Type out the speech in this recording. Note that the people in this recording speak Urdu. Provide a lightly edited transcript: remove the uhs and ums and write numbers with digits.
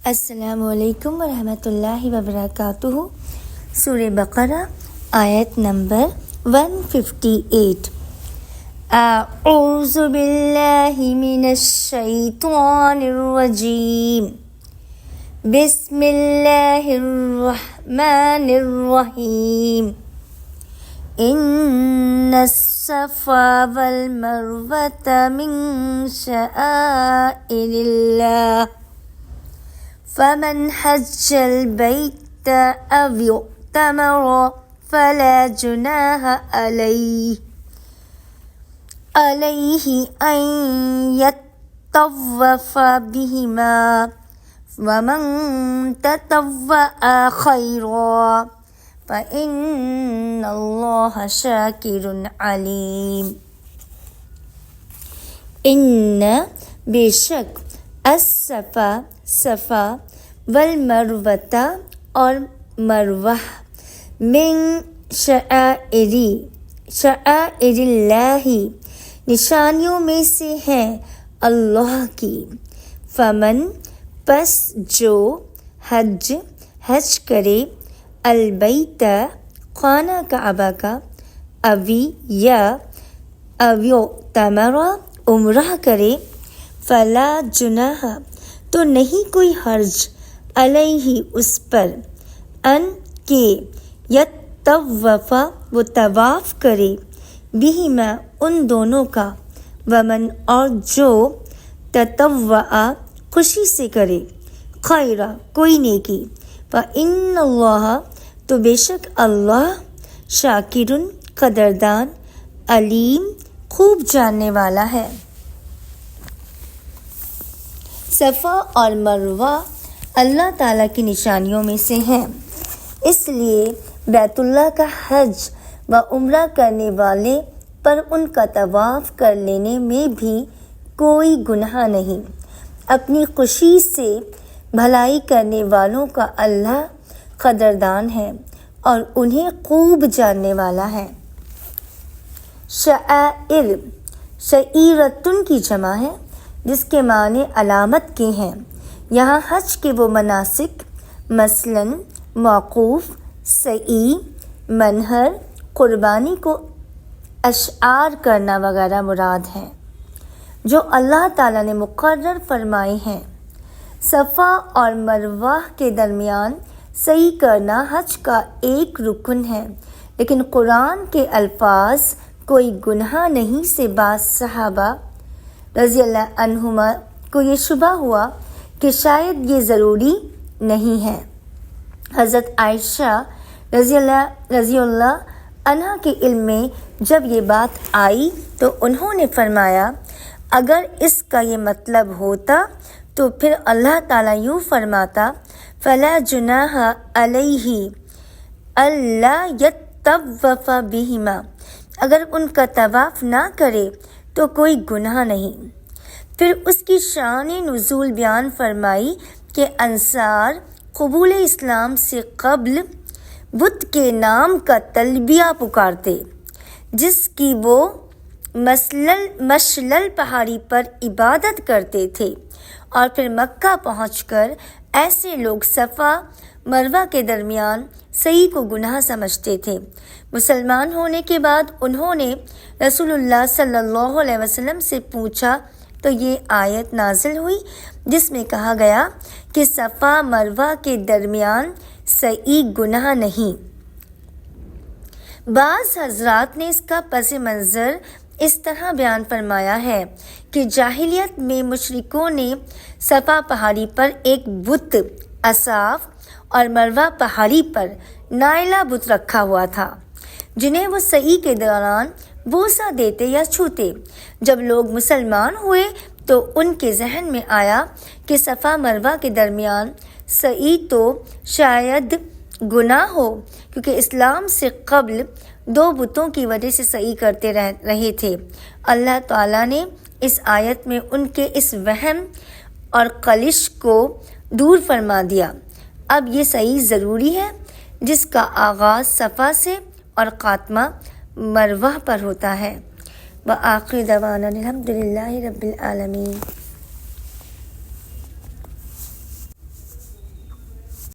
السلام علیکم ورحمۃ اللہ وبرکاتہ۔ سورہ بقرہ آیت نمبر 158۔ اعوذ باللہ من الشیطان الرجیم، بسم اللہ الرحمن الرحیم۔ ان الصفا والمروة من شعائر اللہ، فمن حج البيت أو اعتمر فلا جناح عليه أن يطوف بهما، ومن تطوع خيرا فإن الله شاكر عليم۔ ان بے شک الصفا صفا والمروۃ اور مروہ من شعائر اللہ نشانیوں میں سے ہیں اللہ کی۔ فمن پس جو حج کرے البیت خانہ کعبہ کا، اوی یا اویو تمرا عمرہ کرے، فلا جناح تو نہیں کوئی حرج علیہ اس پر، ان کے یطوف وہ طواف کرے، بہما ان دونوں کا، ومن اور جو تطوع خوشی سے کرے، خیرا کوئی نیکی، فإن اللہ تو بے شک اللہ، شاکر قدردان، علیم خوب جاننے والا ہے۔ صفا اور مروہ اللہ تعالیٰ کی نشانیوں میں سے ہیں، اس لیے بیت اللہ کا حج و عمرہ کرنے والے پر ان کا طواف کر لینے میں بھی کوئی گناہ نہیں۔ اپنی خوشی سے بھلائی کرنے والوں کا اللہ قدردان ہے اور انہیں خوب جاننے والا ہے۔ شعائر شعیرتن کی جمع ہے، جس کے معنی علامت کے ہیں۔ یہاں حج کے وہ مناسک مثلاً موقوف، سعی، منحر، قربانی کو اشعار کرنا وغیرہ مراد ہیں، جو اللہ تعالیٰ نے مقرر فرمائے ہیں۔ صفا اور مروہ کے درمیان سعی کرنا حج کا ایک رکن ہے، لیکن قرآن کے الفاظ کوئی گناہ نہیں سے بعض صحابہ رضی اللہ عنہما کو یہ شبہ ہوا کہ شاید یہ ضروری نہیں ہے۔ حضرت عائشہ رضی اللہ عنہا کے علم میں جب یہ بات آئی تو انہوں نے فرمایا، اگر اس کا یہ مطلب ہوتا تو پھر اللہ تعالیٰ یوں فرماتا، فلا جناح علیہ الا یطوف بہما، اگر ان کا طواف نہ کرے تو کوئی گناہ نہیں۔ پھر اس کی شان نزول بیان فرمائی کہ انصار قبول اسلام سے قبل بت کے نام کا تلبیہ پکارتے، جس کی وہ مشلل پہاڑی پر عبادت کرتے تھے، اور پھر مکہ پہنچ کر ایسے لوگ صفا مروہ کے درمیان سعی کو گناہ سمجھتے تھے۔ مسلمان ہونے کے بعد انہوں نے رسول اللہ صلی اللہ علیہ وسلم سے پوچھا تو یہ آیت نازل ہوئی، جس میں کہا گیا کہ صفا مروہ کے درمیان سعی گناہ نہیں۔ بعض حضرات نے اس کا پس منظر اس طرح بیان فرمایا ہے کہ جاہلیت میں مشرکوں نے صفا پہاڑی پر ایک بت اصاف اور مروہ پہاڑی پر نائلہ بت رکھا ہوا تھا، جنہیں وہ سعی کے دوران بوسہ دیتے یا چھوتے۔ جب لوگ مسلمان ہوئے تو ان کے ذہن میں آیا کہ صفا مروہ کے درمیان سعی تو شاید گناہ ہو، کیونکہ اسلام سے قبل دو بتوں کی وجہ سے سعی کرتے رہے تھے۔ اللہ تعالیٰ نے اس آیت میں ان کے اس وہم اور خلش کو دور فرما دیا۔ اب یہ سعی ضروری ہے، جس کا آغاز صفا سے اور خاتمہ مروہ پر ہوتا ہے۔ وآخر دعوانا الحمد للہ رب العالمین۔